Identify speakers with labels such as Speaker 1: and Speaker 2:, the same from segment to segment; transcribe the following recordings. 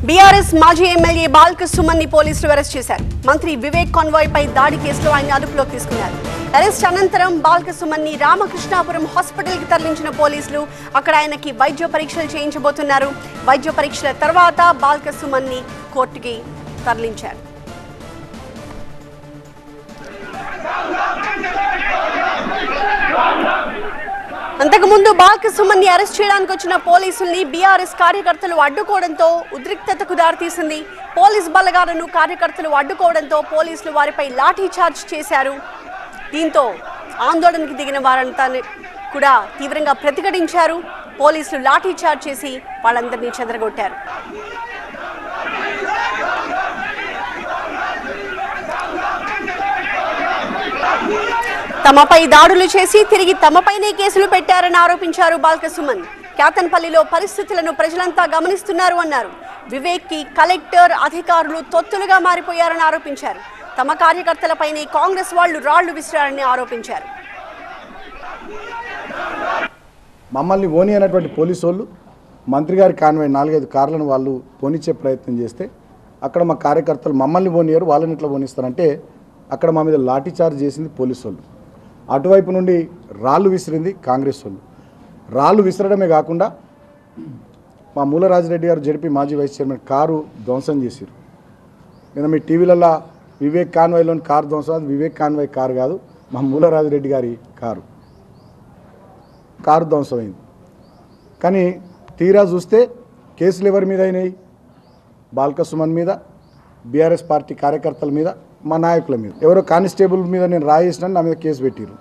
Speaker 1: BRS మాజీ MLA Balka Suman ని పోలీసులు అరెస్ట్ చేశారు. మంత్రి వివేక్ కాన్వాయ్ పై దాడి కేసులో ఆయన అదుపులోకి తీసుకున్నారు. అరెస్ట్ అనంతరం బాల్క సుమన్ ని రామకృష్ణాపురం హాస్పిటల్ కి తరలించిన పోలీసులు అక్కడ ఆయనకి వైద్య పరీక్షలు చేయించబోతున్నారు. వైద్య పరీక్షల తర్వాత బాల్క సుమన్ ని కోర్టుకి తరలించారు. అంతకుముందు బాల్క సుమన్ ని అరెస్ట్ చేయడానికి వచ్చిన పోలీసుల్ని బీఆర్ఎస్ కార్యకర్తలు అడ్డుకోవడంతో ఉద్రిక్తతకు దారితీసింది. పోలీస్ బలగాలను కార్యకర్తలు అడ్డుకోవడంతో పోలీసులు వారిపై లాఠీ చార్జ్ చేశారు. దీంతో ఆందోళనకు దిగిన వారంతా కూడా తీవ్రంగా ప్రతిఘటించారు. పోలీసులు లాఠీ చార్జ్ చేసి వాళ్ళందరినీ చెదరగొట్టారు. తమపై దాడులు చేసి తిరిగి తమపైనే కేసులు పెట్టారని ఆరోపించారు బాల్క సుమన్. క్యాతన్పల్లిలో పరిస్థితులను ప్రజలంతా గమనిస్తున్నారు అన్నారు. వివేక్ కి కలెక్టర్ అధికారులు తొత్తులుగా మారిపోయారని ఆరోపించారు. తమ కార్యకర్తలపైనే కాంగ్రెస్ వాళ్లు రాళ్లు విసిరారని ఆరోపించారు.
Speaker 2: మమ్మల్ని ఓని అయినటువంటి పోలీసు వాళ్ళు మంత్రి గారి కాన్వాయ్ 4-5 కార్లను వాళ్ళు పోనిచ్చే ప్రయత్నం చేస్తే అక్కడ మా కార్యకర్తలు మమ్మల్ని ఓనియరు వాళ్ళని ఇట్లా ఓనిస్తారంటే అక్కడ మా మీద లాఠీ చార్జ్ చేసింది పోలీసు వాళ్ళు. అటువైపు నుండి రాళ్ళు విసిరింది కాంగ్రెస్ వాళ్ళు. రాళ్ళు విసరడమే కాకుండా మా మూలరాజిరెడ్డి గారు జడ్పీ మాజీ వైస్ చైర్మన్ కారు ధ్వంసం చేశారు. నేను మీ టీవీలలో వివేక్ కాన్వాయ్లోని కారు ధ్వంసం, అది వివేక్ కాన్వాయ్ కారు కాదు, మా మూలరాజిరెడ్డి గారి కారు ధ్వంసమైంది. కానీ తీరా చూస్తే కేసులు ఎవరి మీద అయినాయి? బాల్క సుమన్ మీద, బీఆర్ఎస్ పార్టీ కార్యకర్తల మీద, మా నాయకుల మీద. ఎవరో కానిస్టేబుల్ మీద నేను రాయి వేసినాను, నా మీద కేసు పెట్టారు.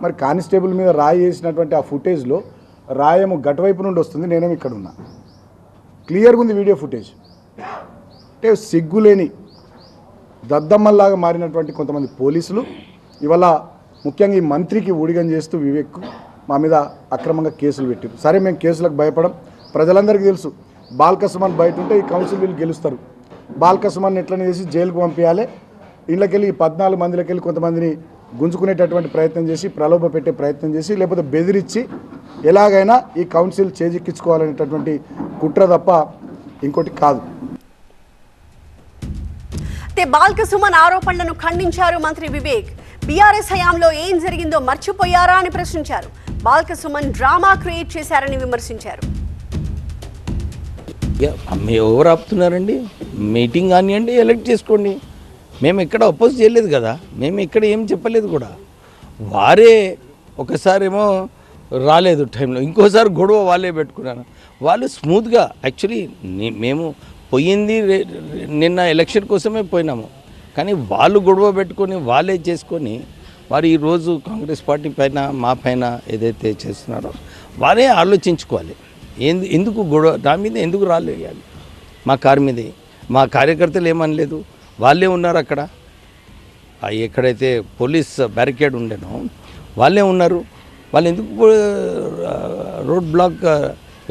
Speaker 2: మరి కానిస్టేబుల్ మీద రాయి వేసినటువంటి ఆ ఫుటేజ్లో రాయము గటువైపు నుండి వస్తుంది, నేనేమి ఇక్కడ ఉన్నా. క్లియర్గా ఉంది వీడియో ఫుటేజ్. అంటే సిగ్గులేని దద్దమ్మల్లాగా మారినటువంటి కొంతమంది పోలీసులు ఇవాళ ముఖ్యంగా ఈ మంత్రికి ఊడిగం చేస్తూ వివేక్ మా మీద అక్రమంగా కేసులు పెట్టారు. సరే, మేము కేసులకు భయపడం. ప్రజలందరికీ తెలుసు బాల్క సుమన్ బయట ఉంటే ఈ కౌన్సిల్ వీళ్ళు గెలుస్తారు. బాల్క సుమన్ ఎట్లనే చేసి జైలుకు పంపించాలి. ఇళ్ళకెళ్ళి 14 మందిలోకి వెళ్ళి కొంతమందిని గుంజుకునేటటువంటి ప్రయత్నం చేసి, ప్రలోభ పెట్టే ప్రయత్నం చేసి, లేకపోతే బెదిరించి ఎలాగైనా ఈ కౌన్సిల్ చేజిక్కించుకోవాలనేటటువంటి కుట్ర తప్ప ఇంకోటి కాదు.
Speaker 1: బాల్క సుమన్ ఆరోపణలను ఖండించారు మంత్రి వివేక్. బీఆర్ఎస్ హయాంలో ఏం జరిగిందో మర్చిపోయారా అని ప్రశ్నించారు. బాల్క సుమన్ డ్రామా క్రియేట్ చేశారని విమర్శించారు.
Speaker 3: ఎవరు ఆపుతున్నారండి? మీటింగ్ కానివ్వండి, ఎలక్ట్ చేసుకోండి. మేము ఎక్కడ అపోజ్ చేయలేదు కదా, మేము ఇక్కడ ఏం చెప్పలేదు కూడా. వారే ఒకసారేమో రాలేదు టైంలో, ఇంకోసారి గొడవ వాళ్ళే పెట్టుకున్నాను. వాళ్ళు స్మూత్గా యాక్చువల్లీ మేము పోయింది నిన్న ఎలక్షన్ కోసమే పోయినాము, కానీ వాళ్ళు గొడవ పెట్టుకొని వాళ్ళే చేసుకొని వారు ఈరోజు కాంగ్రెస్ పార్టీ పైన మా పైన ఏదైతే చేస్తున్నారో వారే ఆలోచించుకోవాలి. ఎందుకు గొడవ నా మీద ఎందుకు రాలేయాలి? మా కారు మీదే మా కార్యకర్తలు ఏమనలేదు, వాళ్ళే ఉన్నారు అక్కడ. ఎక్కడైతే పోలీస్ బ్యారికేడ్ ఉండేనో వాళ్ళే ఉన్నారు. వాళ్ళు ఎందుకు రోడ్ బ్లాక్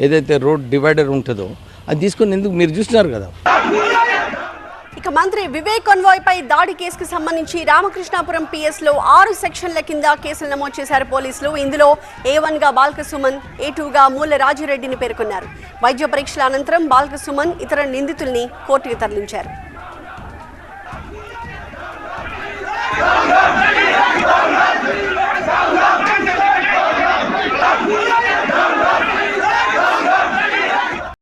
Speaker 3: ఏదైతే రోడ్ డివైడర్ ఉంటుందో అది తీసుకొని ఎందుకు మీరు చూస్తున్నారు కదా.
Speaker 1: ఇక మంత్రి వివేక్ కాన్వాయ్ పై దాడి కేసుకు సంబంధించి రామకృష్ణాపురం పిఎస్ లో 6 సెక్షన్ల కింద కేసులు నమోదు చేశారు పోలీసులు. ఇందులో A1 గా బాల్క సుమన్, A2 గా మూల రాజిరెడ్డిని పేర్కొన్నారు. వైద్య పరీక్షల అనంతరం బాల్క సుమన్ ఇతర నిందితుల్ని కోర్టుకు తరలించారు.